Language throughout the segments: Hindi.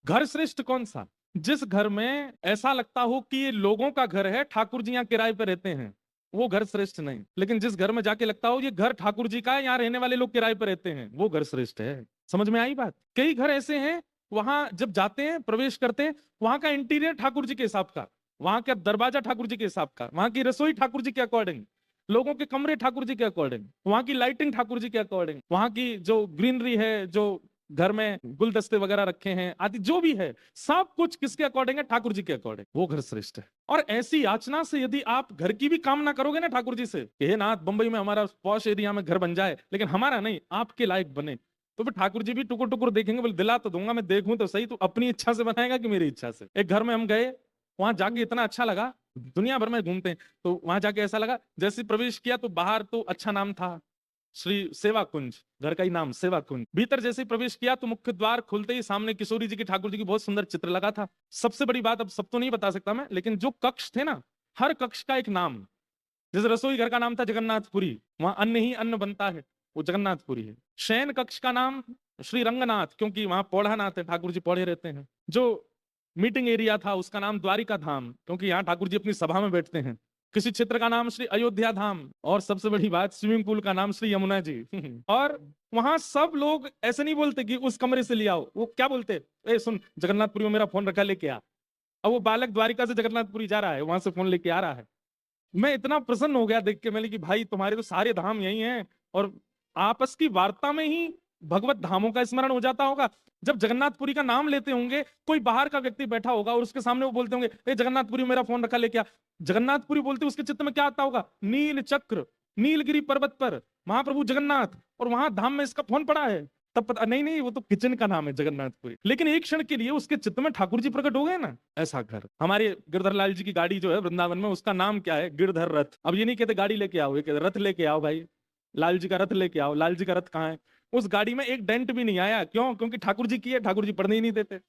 घर श्रेष्ठ कौन सा? जिस घर में ऐसा लगता हो कि ये लोगों का घर है, ठाकुर जी यहाँ किराए पे रहते हैं, वो घर श्रेष्ठ नहीं। लेकिन जिस घर में जाके लगता हो ये घर ठाकुर जी का है, यहाँ रहने वाले लोग किराए पे रहते हैं, वो घर श्रेष्ठ है। समझ में आई बात? कई घर ऐसे हैं, वहां जब जाते हैं, प्रवेश करते हैं, वहां का इंटीरियर ठाकुर जी के हिसाब का, वहां का दरवाजा ठाकुर जी के हिसाब का, वहां की रसोई ठाकुर जी के अकॉर्डिंग, लोगों के कमरे ठाकुर जी के अकॉर्डिंग, वहां की लाइटिंग ठाकुर जी के अकॉर्डिंग, वहां की जो ग्रीनरी है, जो घर में गुलदस्ते वगैरह रखे हैं आदि जो भी है, सब कुछ किसके अकॉर्डिंग है? ठाकुर जी के अकॉर्डिंग। वो घर श्रेष्ठ है। और ऐसी याचना से यदि आप घर की भी कामना करोगे ना ठाकुर जी से कि हे नाथ, बंबई में हमारा पॉश एरिया में घर बन जाए, लेकिन हमारा नहीं, आपके लायक बने, तो फिर ठाकुर जी भी टुकुर टुकुर देखेंगे, बोले दिला तो दूंगा, मैं देखूं तो सही, तो अपनी इच्छा से बनाएगा कि मेरी इच्छा से। एक घर में हम गए, वहां जाके इतना अच्छा लगा, दुनिया भर में घूमते हैं, तो वहां जाके ऐसा लगा, जैसे प्रवेश किया तो बाहर तो अच्छा नाम था, श्री सेवा कुंज, घर का ही नाम सेवा कुंज। भीतर जैसे ही प्रवेश किया तो मुख्य द्वार खुलते ही सामने किशोरी जी की, ठाकुर जी की बहुत सुंदर चित्र लगा था। सबसे बड़ी बात, अब सब तो नहीं बता सकता मैं, लेकिन जो कक्ष थे ना, हर कक्ष का एक नाम। जैसे रसोई घर का नाम था जगन्नाथपुरी, वहां अन्न ही अन्न बनता है, वो जगन्नाथपुरी है। शयन कक्ष का नाम श्री रंगनाथ, क्योंकि वहां पौढ़ानाथ है, ठाकुर जी पौढ़े रहते हैं। जो मीटिंग एरिया था उसका नाम द्वारिका धाम, क्योंकि यहाँ ठाकुर जी अपनी सभा में बैठते हैं। किसी क्षेत्र का नाम श्री अयोध्या धाम, और सबसे बड़ी बात, स्विमिंग पूल का नाम श्री यमुना जी। और वहां सब लोग ऐसे नहीं बोलते कि उस कमरे से ले आओ, वो क्या बोलते, ए सुन, जगन्नाथपुरी में मेरा फोन रखा, लेके आ। अब वो बालक द्वारिका से जगन्नाथपुरी जा रहा है, वहां से फोन लेके आ रहा है। मैं इतना प्रसन्न हो गया देख के, मैंने कि भाई तुम्हारे तो सारे धाम यही हैं, और आपस की वार्ता में ही भगवत धामों का स्मरण हो जाता होगा। जब जगन्नाथपुरी का नाम लेते होंगे, कोई बाहर का व्यक्ति बैठा होगा और उसके सामने वो बोलते होंगे, ए जगन्नाथपुरी मेरा फोन रखा, लेके आ। जगन्नाथपुरी बोलते उसके चित्त में क्या आता होगा? नील चक्र, नीलगिरी पर्वत पर महाप्रभु जगन्नाथ, और वहां धाम में इसका फोन पड़ा है। तब पता नहीं, नहीं वो तो किचन का नाम है जगन्नाथपुरी, लेकिन एक क्षण के लिए उसके चित्त में ठाकुर जी प्रकट हो गए ना। ऐसा घर, हमारे गिरधर लाल जी की गाड़ी जो है वृंदावन में, उसका नाम क्या है? गिरधर रथ। अब ये नहीं कहते गाड़ी लेके आओ, ये कहते रथ लेके आओ भाई, लाल जी का रथ लेके आओ। लाल जी का रथ कहाँ है? उस गाड़ी में एक डेंट भी नहीं आया। क्यों? क्योंकि ठाकुर जी की है, ठाकुर जी पढ़ने ही नहीं देते,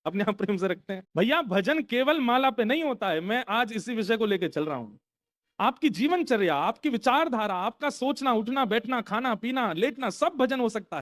अपने आप प्रेम से रखते हैं। भैया भजन केवल माला पे नहीं होता है, मैं आज इसी विषय को लेकर चल रहा हूं। आपकी जीवनचर्या, आपकी विचारधारा, आपका सोचना, उठना, बैठना, खाना, पीना, लेटना, सब भजन हो सकता है।